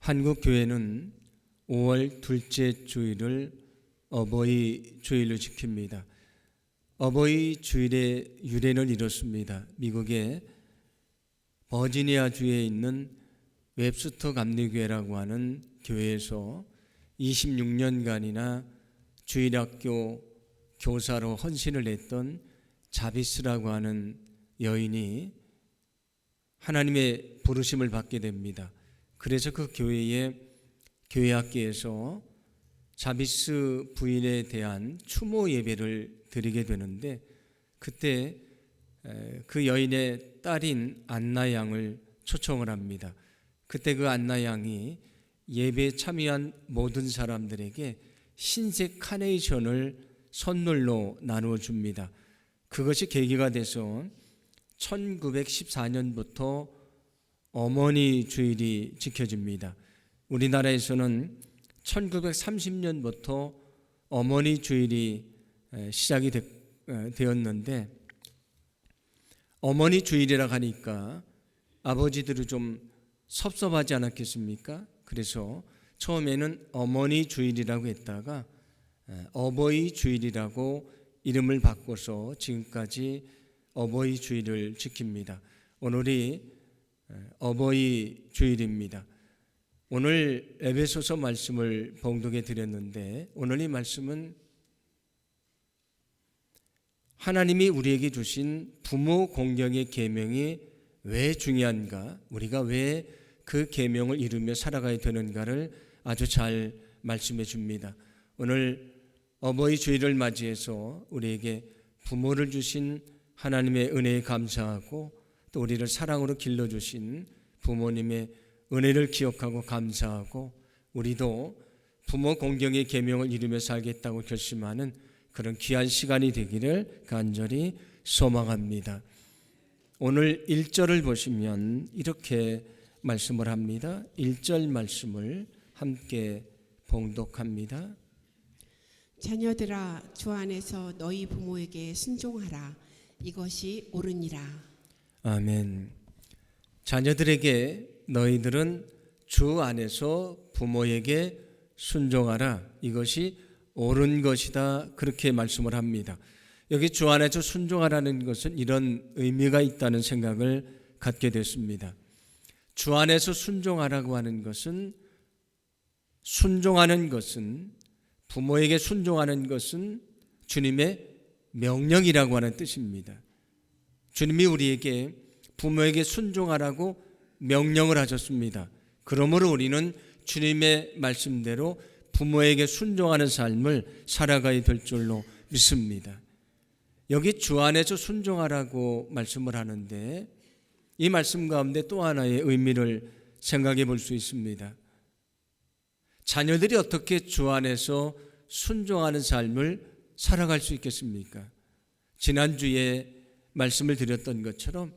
한국 교회는 5월 둘째 주일을 어버이 주일로 지킵니다. 어버이 주일의 유래는 이렇습니다. 미국의 버지니아 주에 있는 웹스터 감리교회라고 하는 교회에서 26년간이나 주일학교 교사로 헌신을 했던 자비스라고 하는 여인이 하나님의 부르심을 받게 됩니다. 그래서 그 교회의 교회학교에서 자비스 부인에 대한 추모 예배를 드리게 되는데, 그때 그 여인의 딸인 안나 양을 초청을 합니다. 그때 그 안나 양이 예배에 참여한 모든 사람들에게 흰색 카네이션을 선물로 나누어 줍니다. 그것이 계기가 돼서 1914년부터 어머니 주일이 지켜집니다. 우리나라에서는 1930년부터 어머니 주일이 시작이 되었는데, 어머니 주일이라 하니까 아버지들이 좀 섭섭하지 않았겠습니까? 그래서 처음에는 어머니 주일이라고 했다가 어버이 주일이라고 이름을 바꿔서 지금까지 어버이 주일을 지킵니다. 오늘이 어버이 주일입니다. 오늘 에베소서 말씀을 봉독해 드렸는데, 오늘 이 말씀은 하나님이 우리에게 주신 부모 공경의 계명이 왜 중요한가, 우리가 왜 그 계명을 이루며 살아가야 되는가를 아주 잘 말씀해 줍니다. 오늘 어버이 주일을 맞이해서 우리에게 부모를 주신 하나님의 은혜에 감사하고, 또 우리를 사랑으로 길러주신 부모님의 은혜를 기억하고 감사하고, 우리도 부모 공경의 계명을 이루며 살겠다고 결심하는 그런 귀한 시간이 되기를 간절히 소망합니다. 오늘 1절을 보시면 이렇게 말씀을 합니다. 1절 말씀을 함께 봉독합니다. 자녀들아, 주 안에서 너희 부모에게 순종하라. 이것이 옳으니라. 아멘. 자녀들에게 너희들은 주 안에서 부모에게 순종하라. 이것이 옳은 것이다. 그렇게 말씀을 합니다. 여기 주 안에서 순종하라는 것은 이런 의미가 있다는 생각을 갖게 됐습니다. 주 안에서 순종하라고 하는 것은, 순종하는 것은, 부모에게 순종하는 것은 주님의 명령이라고 하는 뜻입니다. 주님이 우리에게 부모에게 순종하라고 명령을 하셨습니다. 그러므로 우리는 주님의 말씀대로 부모에게 순종하는 삶을 살아가야 될 줄로 믿습니다. 여기 주 안에서 순종하라고 말씀을 하는데, 이 말씀 가운데 또 하나의 의미를 생각해 볼 수 있습니다. 자녀들이 어떻게 주 안에서 순종하는 삶을 살아갈 수 있겠습니까? 지난주에 말씀을 드렸던 것처럼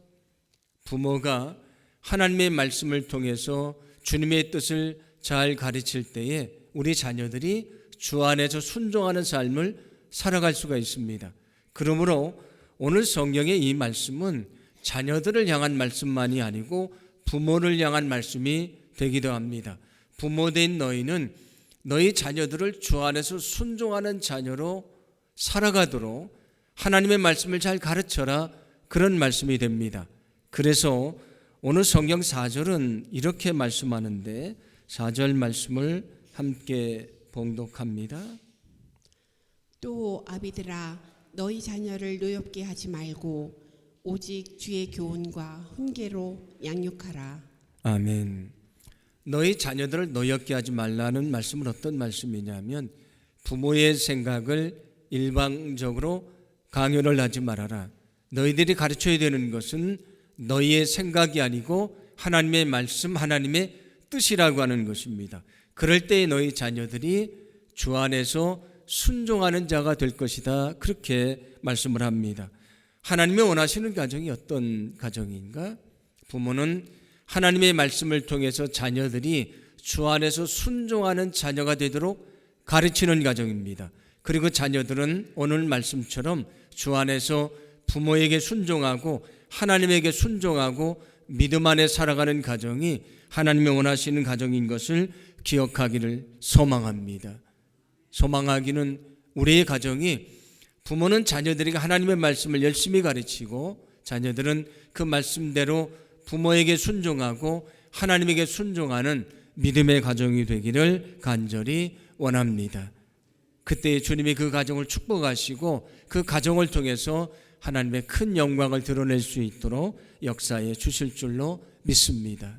부모가 하나님의 말씀을 통해서 주님의 뜻을 잘 가르칠 때에 우리 자녀들이 주 안에서 순종하는 삶을 살아갈 수가 있습니다. 그러므로 오늘 성경의 이 말씀은 자녀들을 향한 말씀만이 아니고 부모를 향한 말씀이 되기도 합니다. 부모된 너희는 너희 자녀들을 주 안에서 순종하는 자녀로 살아가도록 하나님의 말씀을 잘 가르쳐라, 그런 말씀이 됩니다. 그래서 오늘 성경 4절은 이렇게 말씀하는데, 4절 말씀을 함께 봉독합니다. 또 아비들아, 너희 자녀를 노엽게 하지 말고 오직 주의 교훈과 훈계로 양육하라. 아멘. 너희 자녀들을 노엽게 하지 말라는 말씀은 어떤 말씀이냐면, 부모의 생각을 일방적으로 강요를 하지 말아라. 너희들이 가르쳐야 되는 것은 너희의 생각이 아니고 하나님의 말씀, 하나님의 뜻이라고 하는 것입니다. 그럴 때에 너희 자녀들이 주 안에서 순종하는 자가 될 것이다. 그렇게 말씀을 합니다. 하나님이 원하시는 가정이 어떤 가정인가? 부모는 하나님의 말씀을 통해서 자녀들이 주 안에서 순종하는 자녀가 되도록 가르치는 가정입니다. 그리고 자녀들은 오늘 말씀처럼 주 안에서 부모에게 순종하고 하나님에게 순종하고 믿음 안에 살아가는 가정이 하나님이 원하시는 가정인 것을 기억하기를 소망합니다. 소망하기는 우리의 가정이 부모는 자녀들에게 하나님의 말씀을 열심히 가르치고 자녀들은 그 말씀대로 부모에게 순종하고 하나님에게 순종하는 믿음의 가정이 되기를 간절히 원합니다. 그때 주님이 그 가정을 축복하시고 그 가정을 통해서 하나님의 큰 영광을 드러낼 수 있도록 역사해 주실 줄로 믿습니다.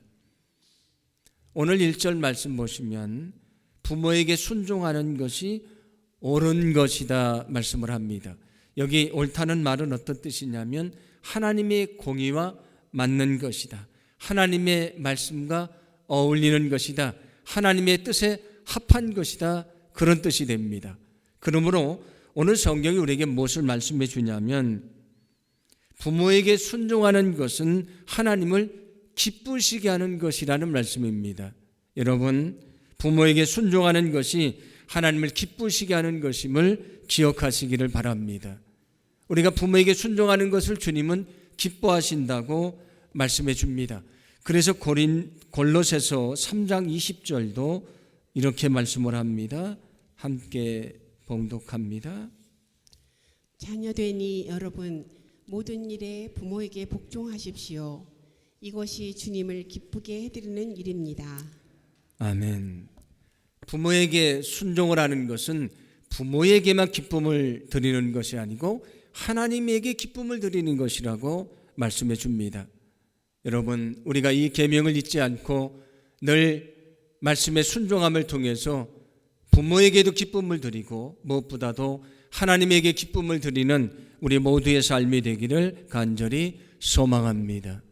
오늘 1절 말씀 보시면 부모에게 순종하는 것이 옳은 것이다 말씀을 합니다. 여기 옳다는 말은 어떤 뜻이냐면 하나님의 공의와 맞는 것이다. 하나님의 말씀과 어울리는 것이다. 하나님의 뜻에 합한 것이다. 그런 뜻이 됩니다. 그러므로 오늘 성경이 우리에게 무엇을 말씀해 주냐면 부모에게 순종하는 것은 하나님을 기쁘시게 하는 것이라는 말씀입니다. 여러분, 부모에게 순종하는 것이 하나님을 기쁘시게 하는 것임을 기억하시기를 바랍니다. 우리가 부모에게 순종하는 것을 주님은 기뻐하신다고 말씀해 줍니다. 그래서 골로새서 3장 20절도 이렇게 말씀을 합니다. 함께 봉독합니다. 자녀되니 여러분 모든 일에 부모에게 복종하십시오. 이것이 주님을 기쁘게 해드리는 일입니다. 아멘. 부모에게 순종을 하는 것은 부모에게만 기쁨을 드리는 것이 아니고 하나님에게 기쁨을 드리는 것이라고 말씀해 줍니다. 여러분, 우리가 이 계명을 잊지 않고 늘 말씀의 순종함을 통해서 부모에게도 기쁨을 드리고 무엇보다도 하나님에게 기쁨을 드리는 우리 모두의 삶이 되기를 간절히 소망합니다.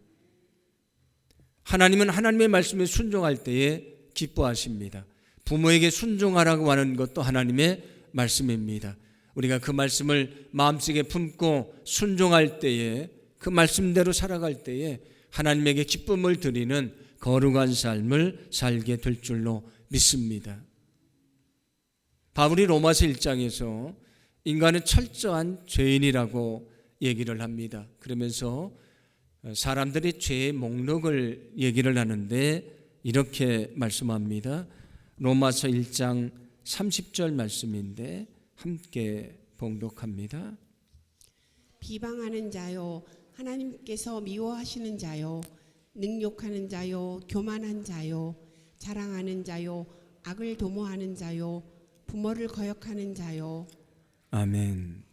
하나님은 하나님의 말씀에 순종할 때에 기뻐하십니다. 부모에게 순종하라고 하는 것도 하나님의 말씀입니다. 우리가 그 말씀을 마음속에 품고 순종할 때에 그 말씀대로 살아갈 때에 하나님에게 기쁨을 드리는 거룩한 삶을 살게 될 줄로 믿습니다. 바울이 로마서 1장에서 인간은 철저한 죄인이라고 얘기를 합니다. 그러면서 사람들이 죄의 목록을 얘기를 하는데 이렇게 말씀합니다. 로마서 1장 30절 말씀인데 함께 봉독합니다. 비방하는 자요, 하나님께서 미워하시는 자요, 능욕하는 자요, 교만한 자요, 자랑하는 자요, 악을 도모하는 자요, 부모를 거역하는 자요. 아멘.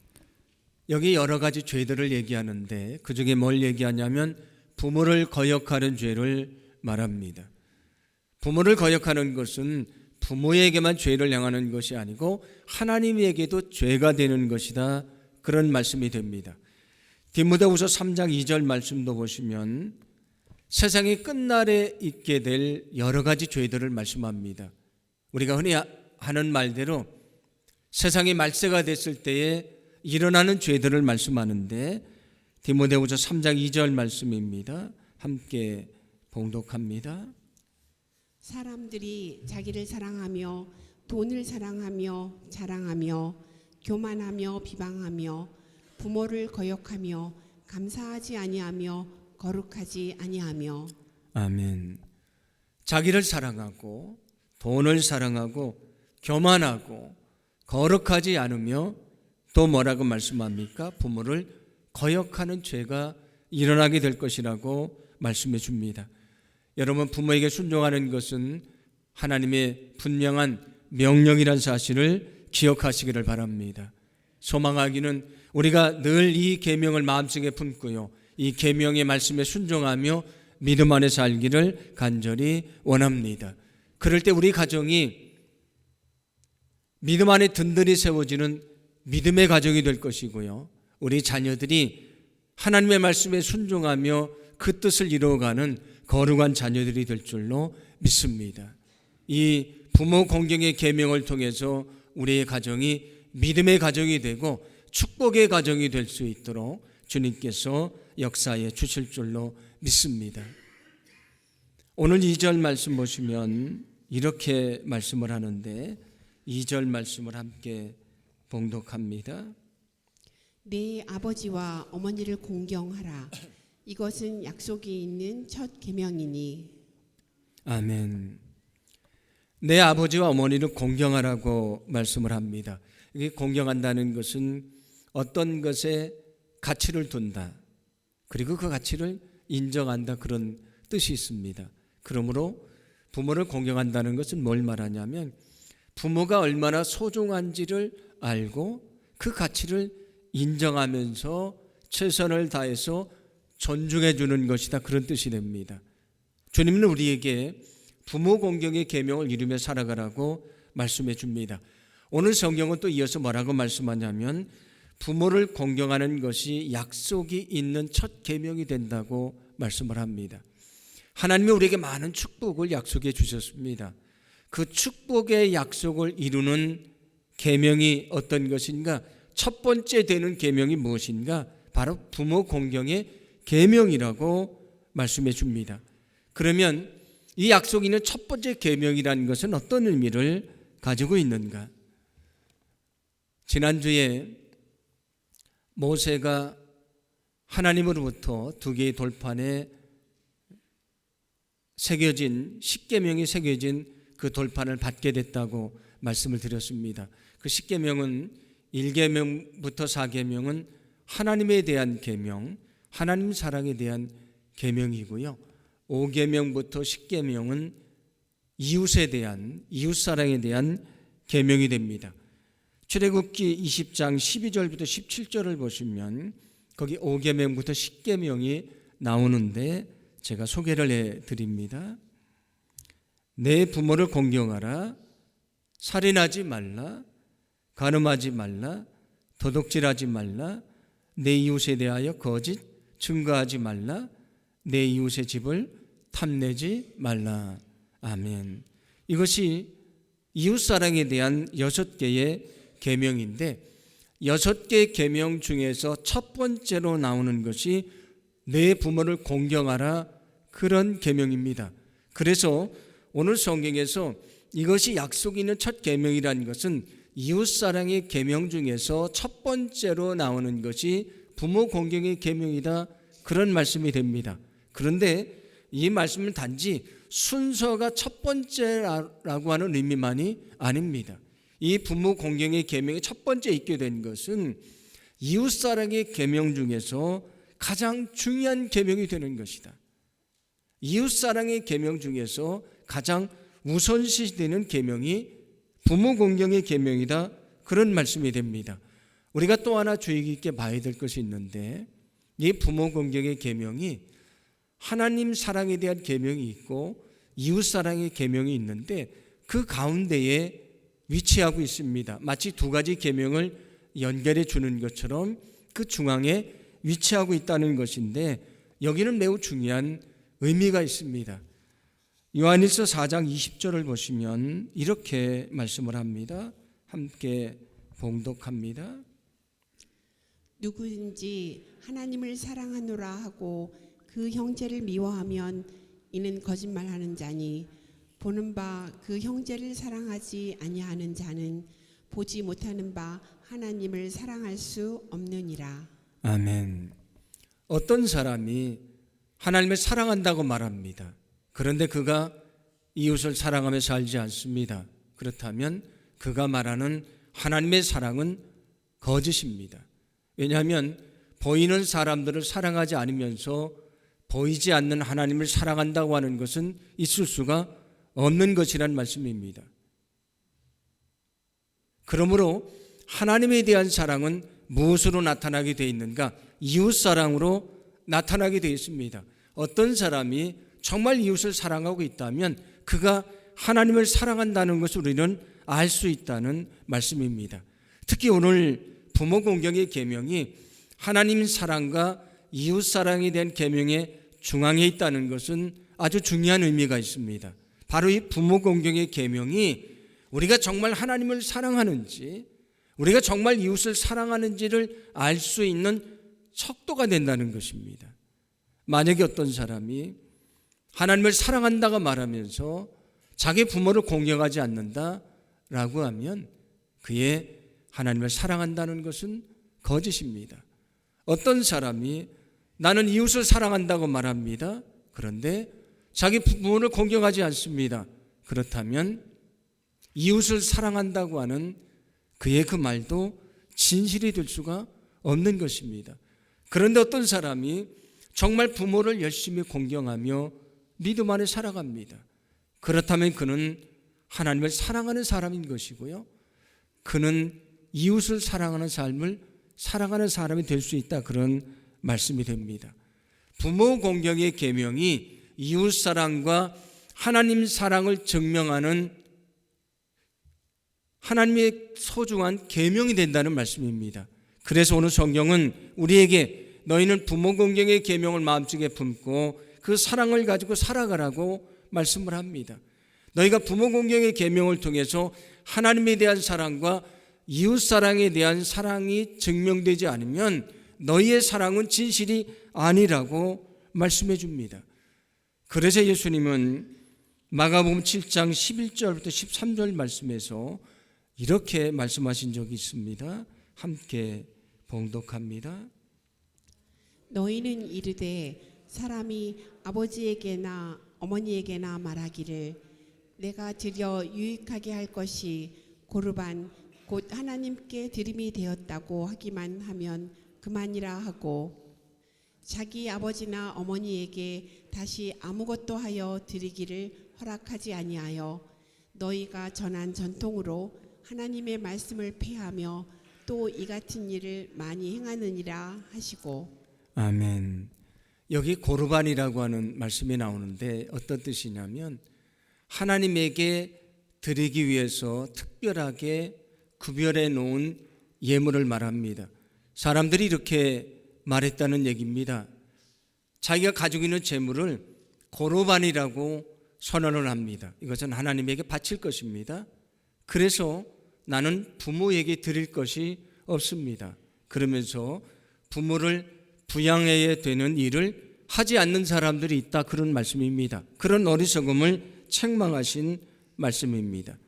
여기 여러 가지 죄들을 얘기하는데 그중에 뭘 얘기하냐면 부모를 거역하는 죄를 말합니다. 부모를 거역하는 것은 부모에게만 죄를 향하는 것이 아니고 하나님에게도 죄가 되는 것이다. 그런 말씀이 됩니다. 디모데후서 3장 2절 말씀도 보시면 세상의 끝날에 있게 될 여러 가지 죄들을 말씀합니다. 우리가 흔히 하는 말대로 세상이 말세가 됐을 때에 일어나는 죄들을 말씀하는데 디모데후서 3장 2절 말씀입니다. 함께 봉독합니다. 사람들이 자기를 사랑하며 돈을 사랑하며 자랑하며 교만하며 비방하며 부모를 거역하며 감사하지 아니하며 거룩하지 아니하며. 아멘. 자기를 사랑하고 돈을 사랑하고 교만하고 거룩하지 않으며 또 뭐라고 말씀합니까? 부모를 거역하는 죄가 일어나게 될 것이라고 말씀해 줍니다. 여러분, 부모에게 순종하는 것은 하나님의 분명한 명령이란 사실을 기억하시기를 바랍니다. 소망하기는 우리가 늘 이 계명을 마음속에 품고요, 이 계명의 말씀에 순종하며 믿음 안에 살기를 간절히 원합니다. 그럴 때 우리 가정이 믿음 안에 든든히 세워지는 믿음의 가정이 될 것이고요, 우리 자녀들이 하나님의 말씀에 순종하며 그 뜻을 이루어가는 거룩한 자녀들이 될 줄로 믿습니다. 이 부모 공경의 계명을 통해서 우리의 가정이 믿음의 가정이 되고 축복의 가정이 될 수 있도록 주님께서 역사해 주실 줄로 믿습니다. 오늘 2절 말씀 보시면 이렇게 말씀을 하는데 2절 말씀을 함께 봉독합니다. 내 아버지와 어머니를 공경하라. 이것은 약속이 있는 첫 계명이니. 아멘. 내 아버지와 어머니를 공경하라고 말씀을 합니다. 이게 공경한다는 것은 어떤 것에 가치를 둔다, 그리고 그 가치를 인정한다, 그런 뜻이 있습니다. 그러므로 부모를 공경한다는 것은 뭘 말하냐면 부모가 얼마나 소중한지를 알고 그 가치를 인정하면서 최선을 다해서 존중해 주는 것이다, 그런 뜻이 됩니다. 주님은 우리에게 부모 공경의 계명을 이루며 살아가라고 말씀해 줍니다. 오늘 성경은 또 이어서 뭐라고 말씀하냐면 부모를 공경하는 것이 약속이 있는 첫 계명이 된다고 말씀을 합니다. 하나님이 우리에게 많은 축복을 약속해 주셨습니다. 그 축복의 약속을 이루는 계명이 어떤 것인가? 첫 번째 되는 계명이 무엇인가? 바로 부모 공경의 계명이라고 말씀해 줍니다. 그러면 이 약속이 있는 첫 번째 계명이라는 것은 어떤 의미를 가지고 있는가? 지난주에 모세가 하나님으로부터 두 개의 돌판에 새겨진 십계명이 새겨진 그 돌판을 받게 됐다고 말씀을 드렸습니다. 그 십계명은 1계명부터 4계명은 하나님에 대한 계명, 하나님 사랑에 대한 계명이고요. 5계명부터 10계명은 이웃에 대한, 이웃 사랑에 대한 계명이 됩니다. 출애굽기 20장 12절부터 17절을 보시면 거기 5계명부터 10계명이 나오는데 제가 소개를 해드립니다. 내 부모를 공경하라, 살인하지 말라, 간음하지 말라, 도둑질하지 말라, 내 이웃에 대하여 거짓 증거하지 말라, 내 이웃의 집을 탐내지 말라. 아멘. 이것이 이웃사랑에 대한 6개의 계명인데 6개의 계명 중에서 첫 번째로 나오는 것이 내 부모를 공경하라, 그런 계명입니다. 그래서 오늘 성경에서 이것이 약속이 있는 첫 계명이라는 것은 이웃사랑의 계명 중에서 첫 번째로 나오는 것이 부모 공경의 계명이다, 그런 말씀이 됩니다. 그런데 이 말씀은 단지 순서가 첫 번째라고 하는 의미만이 아닙니다. 이 부모 공경의 계명이 첫 번째 있게 된 것은 이웃사랑의 계명 중에서 가장 중요한 계명이 되는 것이다. 이웃사랑의 계명 중에서 가장 우선시되는 계명이 부모 공경의 계명이다, 그런 말씀이 됩니다. 우리가 또 하나 주의 깊게 봐야 될 것이 있는데 이 부모 공경의 계명이 하나님 사랑에 대한 계명이 있고 이웃 사랑의 계명이 있는데 그 가운데에 위치하고 있습니다. 마치 두 가지 계명을 연결해 주는 것처럼 그 중앙에 위치하고 있다는 것인데 여기는 매우 중요한 의미가 있습니다. 요한일서 4장 20절을 보시면 이렇게 말씀을 합니다. 함께 봉독합니다. 누구든지 하나님을 사랑하노라 하고 그 형제를 미워하면 이는 거짓말하는 자니 보는 바 그 형제를 사랑하지 아니하는 자는 보지 못하는 바 하나님을 사랑할 수 없느니라. 아멘. 어떤 사람이 하나님을 사랑한다고 말합니다. 그런데 그가 이웃을 사랑하며 살지 않습니다. 그렇다면 그가 말하는 하나님의 사랑은 거짓입니다. 왜냐하면 보이는 사람들을 사랑하지 않으면서 보이지 않는 하나님을 사랑한다고 하는 것은 있을 수가 없는 것이라는 말씀입니다. 그러므로 하나님에 대한 사랑은 무엇으로 나타나게 되어 있는가? 이웃사랑으로 나타나게 되어 있습니다. 어떤 사람이 정말 이웃을 사랑하고 있다면 그가 하나님을 사랑한다는 것을 우리는 알 수 있다는 말씀입니다. 특히 오늘 부모 공경의 계명이 하나님 사랑과 이웃 사랑에 대한 계명의 중앙에 있다는 것은 아주 중요한 의미가 있습니다. 바로 이 부모 공경의 계명이 우리가 정말 하나님을 사랑하는지, 우리가 정말 이웃을 사랑하는지를 알 수 있는 척도가 된다는 것입니다. 만약에 어떤 사람이 하나님을 사랑한다고 말하면서 자기 부모를 공경하지 않는다라고 하면 그의 하나님을 사랑한다는 것은 거짓입니다. 어떤 사람이 나는 이웃을 사랑한다고 말합니다. 그런데 자기 부모를 공경하지 않습니다. 그렇다면 이웃을 사랑한다고 하는 그의 그 말도 진실이 될 수가 없는 것입니다. 그런데 어떤 사람이 정말 부모를 열심히 공경하며 믿음 안에 살아갑니다. 그렇다면 그는 하나님을 사랑하는 사람인 것이고요. 그는 이웃을 사랑하는 삶을 살아가는 사람이 될 수 있다, 그런 말씀이 됩니다. 부모 공경의 계명이 이웃 사랑과 하나님 사랑을 증명하는 하나님의 소중한 계명이 된다는 말씀입니다. 그래서 오늘 성경은 우리에게 너희는 부모 공경의 계명을 마음속에 품고 그 사랑을 가지고 살아가라고 말씀을 합니다. 너희가 부모 공경의 계명을 통해서 하나님에 대한 사랑과 이웃 사랑에 대한 사랑이 증명되지 않으면 너희의 사랑은 진실이 아니라고 말씀해 줍니다. 그래서 예수님은 마가복음 7장 11절부터 13절 말씀에서 이렇게 말씀하신 적이 있습니다. 함께 봉독합니다. 너희는 이르되 사람이 아버지에게나 어머니에게나 말하기를 내가 드려 유익하게 할 것이 고르반 곧 하나님께 드림이 되었다고 하기만 하면 그만이라 하고 자기 아버지나 어머니에게 다시 아무것도 하여 드리기를 허락하지 아니하여 너희가 전한 전통으로 하나님의 말씀을 폐하며 또 이 같은 일을 많이 행하느니라 하시고. 아멘. 여기 고르반이라고 하는 말씀이 나오는데 어떤 뜻이냐면 하나님에게 드리기 위해서 특별하게 구별해 놓은 예물을 말합니다. 사람들이 이렇게 말했다는 얘기입니다. 자기가 가지고 있는 재물을 고르반이라고 선언을 합니다. 이것은 하나님에게 바칠 것입니다. 그래서 나는 부모에게 드릴 것이 없습니다. 그러면서 부모를 부양해야 되는 일을 하지 않는 사람들이 있다, 그런 말씀입니다. 그런 어리석음을 책망하신 말씀입니다.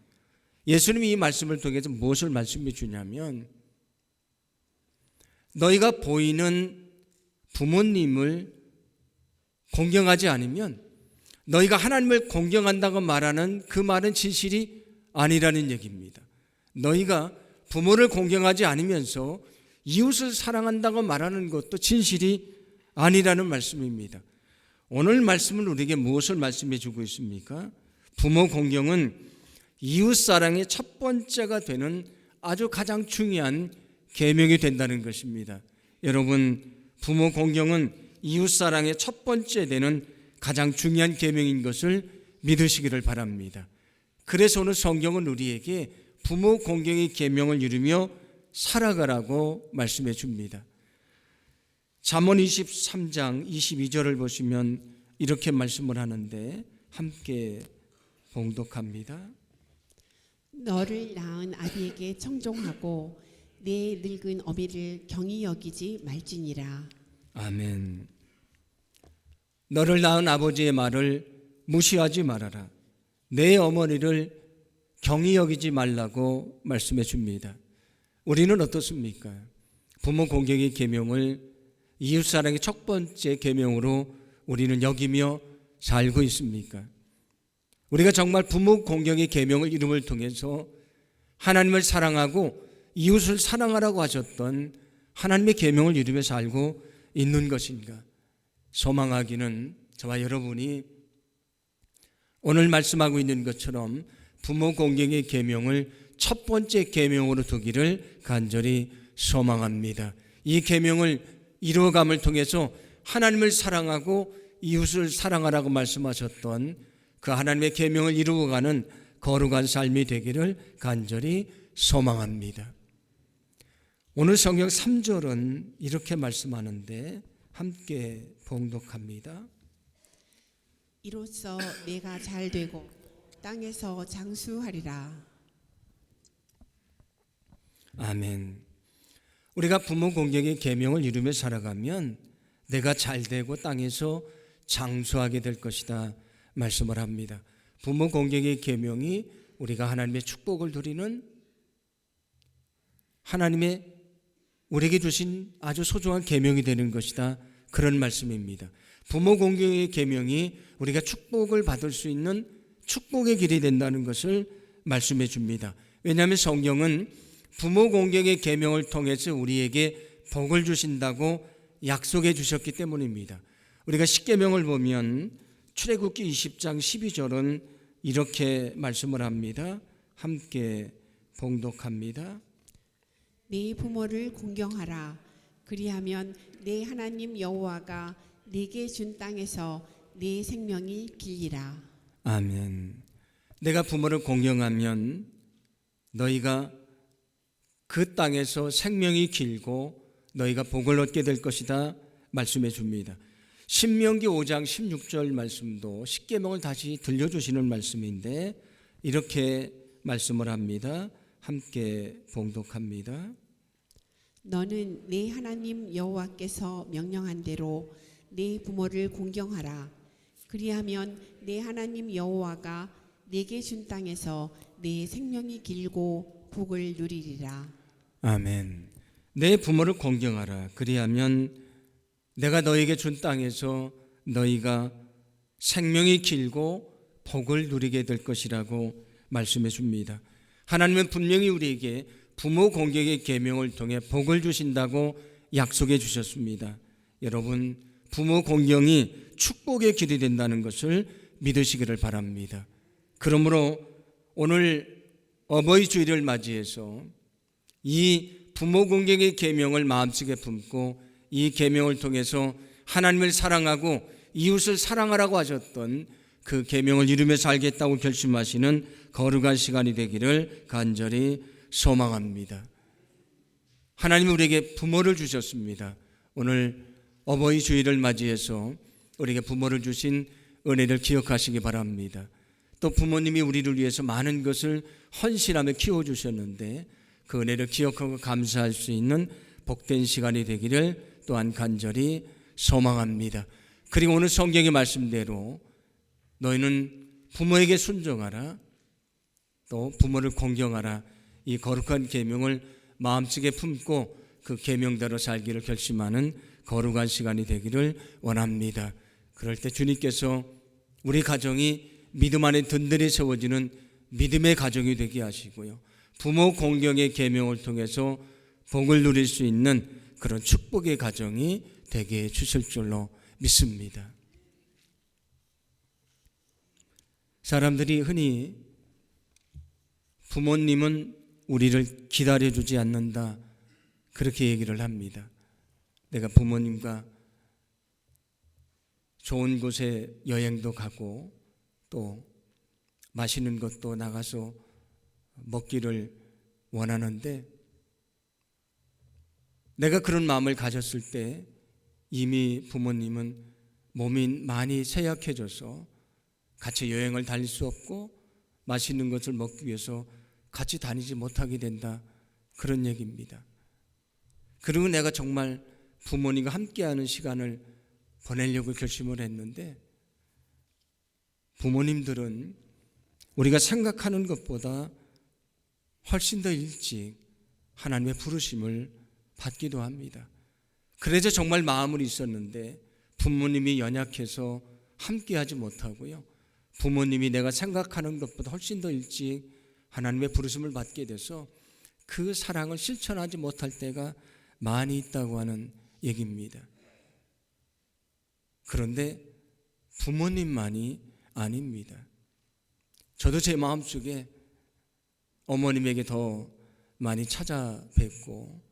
예수님이 이 말씀을 통해서 무엇을 말씀해 주냐면 너희가 보이는 부모님을 공경하지 않으면 너희가 하나님을 공경한다고 말하는 그 말은 진실이 아니라는 얘기입니다. 너희가 부모를 공경하지 않으면서 이웃을 사랑한다고 말하는 것도 진실이 아니라는 말씀입니다. 오늘 말씀은 우리에게 무엇을 말씀해 주고 있습니까? 부모 공경은 이웃 사랑의 첫 번째가 되는 아주 가장 중요한 계명이 된다는 것입니다. 여러분, 부모 공경은 이웃 사랑의 첫 번째 되는 가장 중요한 계명인 것을 믿으시기를 바랍니다. 그래서 오늘 성경은 우리에게 부모 공경의 계명을 이루며 살아가라고 말씀해 줍니다. 잠언 23장 22절을 보시면 이렇게 말씀을 하는데 함께 봉독합니다. 너를 낳은 아비에게 청종하고 내 늙은 어미를 경히 여기지 말지니라. 아멘. 너를 낳은 아버지의 말을 무시하지 말아라. 내 어머니를 경히 여기지 말라고 말씀해 줍니다. 우리는 어떻습니까? 부모 공경의 계명을 이웃사랑의 첫 번째 계명으로 우리는 여기며 살고 있습니까? 우리가 정말 부모 공경의 계명을 이름을 통해서 하나님을 사랑하고 이웃을 사랑하라고 하셨던 하나님의 계명을 이루며 살고 있는 것인가? 소망하기는 저와 여러분이 오늘 말씀하고 있는 것처럼 부모 공경의 계명을 첫 번째 계명으로 두기를 간절히 소망합니다. 이 계명을 이루어감을 통해서 하나님을 사랑하고 이웃을 사랑하라고 말씀하셨던 그 하나님의 계명을 이루어가는 거룩한 삶이 되기를 간절히 소망합니다. 오늘 성경 3절은 이렇게 말씀하는데 함께 봉독합니다. 이로써 내가 잘 되고 땅에서 장수하리라. 아멘. 우리가 부모 공경의 계명을 이루며 살아가면 내가 잘 되고 땅에서 장수하게 될 것이다 말씀을 합니다. 부모 공경의 계명이 우리가 하나님의 축복을 누리는 하나님의 우리에게 주신 아주 소중한 계명이 되는 것이다, 그런 말씀입니다. 부모 공경의 계명이 우리가 축복을 받을 수 있는 축복의 길이 된다는 것을 말씀해 줍니다. 왜냐하면 성경은 부모 공경의 계명을 통해서 우리에게 복을 주신다고 약속해 주셨기 때문입니다. 우리가 십계명을 보면 출애굽기 20장 12절은 이렇게 말씀을 합니다. 함께 봉독합니다. 네 부모를 공경하라. 그리하면 네 하나님 여호와가 네게 준 땅에서 네 생명이 길리라. 아멘. 내가 부모를 공경하면 너희가 그 땅에서 생명이 길고 너희가 복을 얻게 될 것이다 말씀해 줍니다. 신명기 5장 16절 말씀도 십계명을 다시 들려주시는 말씀인데 이렇게 말씀을 합니다. 함께 봉독합니다. 너는 네 하나님 여호와께서 명령한 대로 네 부모를 공경하라. 그리하면 네 하나님 여호와가 네게 준 땅에서 네 생명이 길고 복을 누리리라. 아멘. 내 부모를 공경하라. 그리하면 내가 너에게 준 땅에서 너희가 생명이 길고 복을 누리게 될 것이라고 말씀해 줍니다. 하나님은 분명히 우리에게 부모 공경의 계명을 통해 복을 주신다고 약속해 주셨습니다. 여러분, 부모 공경이 축복의 길이 된다는 것을 믿으시기를 바랍니다. 그러므로 오늘 어버이 주일을 맞이해서 이 부모 공경의 계명을 마음속에 품고 이 계명을 통해서 하나님을 사랑하고 이웃을 사랑하라고 하셨던 그 계명을 이루며 살겠다고 결심하시는 거룩한 시간이 되기를 간절히 소망합니다. 하나님은 우리에게 부모를 주셨습니다. 오늘 어버이 주일을 맞이해서 우리에게 부모를 주신 은혜를 기억하시기 바랍니다. 또 부모님이 우리를 위해서 많은 것을 헌신하며 키워주셨는데 그 은혜를 기억하고 감사할 수 있는 복된 시간이 되기를 또한 간절히 소망합니다. 그리고 오늘 성경의 말씀대로 너희는 부모에게 순종하라, 또 부모를 공경하라, 이 거룩한 계명을 마음속에 품고 그 계명대로 살기를 결심하는 거룩한 시간이 되기를 원합니다. 그럴 때 주님께서 우리 가정이 믿음 안에 든든히 세워지는 믿음의 가정이 되게 하시고요, 부모 공경의 계명을 통해서 복을 누릴 수 있는 그런 축복의 가정이 되게 해주실 줄로 믿습니다. 사람들이 흔히 부모님은 우리를 기다려주지 않는다 그렇게 얘기를 합니다. 내가 부모님과 좋은 곳에 여행도 가고 또 맛있는 것도 나가서 먹기를 원하는데 내가 그런 마음을 가졌을 때 이미 부모님은 몸이 많이 쇠약해져서 같이 여행을 다닐 수 없고 맛있는 것을 먹기 위해서 같이 다니지 못하게 된다, 그런 얘기입니다. 그리고 내가 정말 부모님과 함께하는 시간을 보내려고 결심을 했는데 부모님들은 우리가 생각하는 것보다 훨씬 더 일찍 하나님의 부르심을 받기도 합니다. 그래서 정말 마음은 있었는데 부모님이 연약해서 함께하지 못하고요, 부모님이 내가 생각하는 것보다 훨씬 더 일찍 하나님의 부르심을 받게 돼서 그 사랑을 실천하지 못할 때가 많이 있다고 하는 얘기입니다. 그런데 부모님만이 아닙니다. 저도 제 마음속에 어머님에게 더 많이 찾아뵙고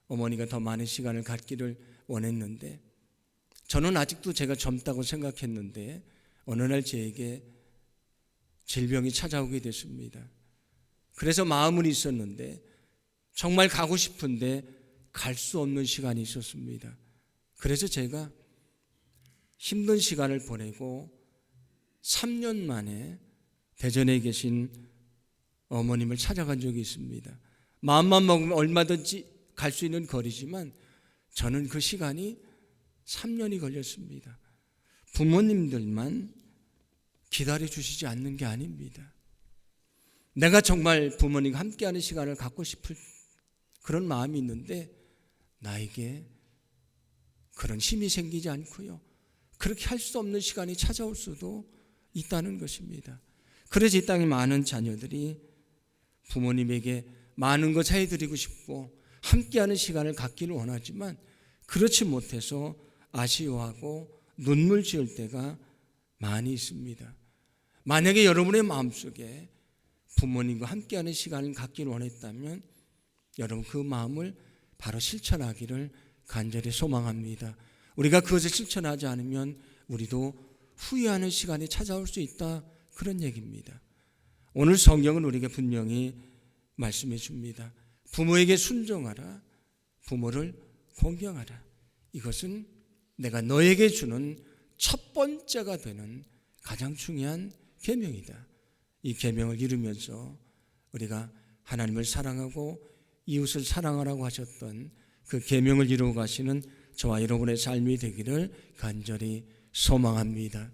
어머니가 더 많은 시간을 갖기를 원했는데 저는 아직도 제가 젊다고 생각했는데 어느 날 저에게 질병이 찾아오게 됐습니다. 그래서 마음은 있었는데 정말 가고 싶은데 갈 수 없는 시간이 있었습니다. 그래서 제가 힘든 시간을 보내고 3년 만에 대전에 계신 어머님을 찾아간 적이 있습니다. 마음만 먹으면 얼마든지 갈 수 있는 거리지만 저는 그 시간이 3년이 걸렸습니다. 부모님들만 기다려 주시지 않는 게 아닙니다. 내가 정말 부모님과 함께하는 시간을 갖고 싶을 그런 마음이 있는데 나에게 그런 힘이 생기지 않고요. 그렇게 할 수 없는 시간이 찾아올 수도 있다는 것입니다. 그래서 이 땅에 많은 자녀들이 부모님에게 많은 것 해드리고 싶고 함께하는 시간을 갖기를 원하지만 그렇지 못해서 아쉬워하고 눈물 지을 때가 많이 있습니다. 만약에 여러분의 마음속에 부모님과 함께하는 시간을 갖기를 원했다면 여러분 그 마음을 바로 실천하기를 간절히 소망합니다. 우리가 그것을 실천하지 않으면 우리도 후회하는 시간이 찾아올 수 있다, 그런 얘기입니다. 오늘 성경은 우리에게 분명히 말씀해 줍니다. 부모에게 순종하라, 부모를 공경하라. 이것은 내가 너에게 주는 첫 번째가 되는 가장 중요한 계명이다. 이 계명을 이루면서 우리가 하나님을 사랑하고 이웃을 사랑하라고 하셨던 그 계명을 이루어 가시는 저와 여러분의 삶이 되기를 간절히 소망합니다.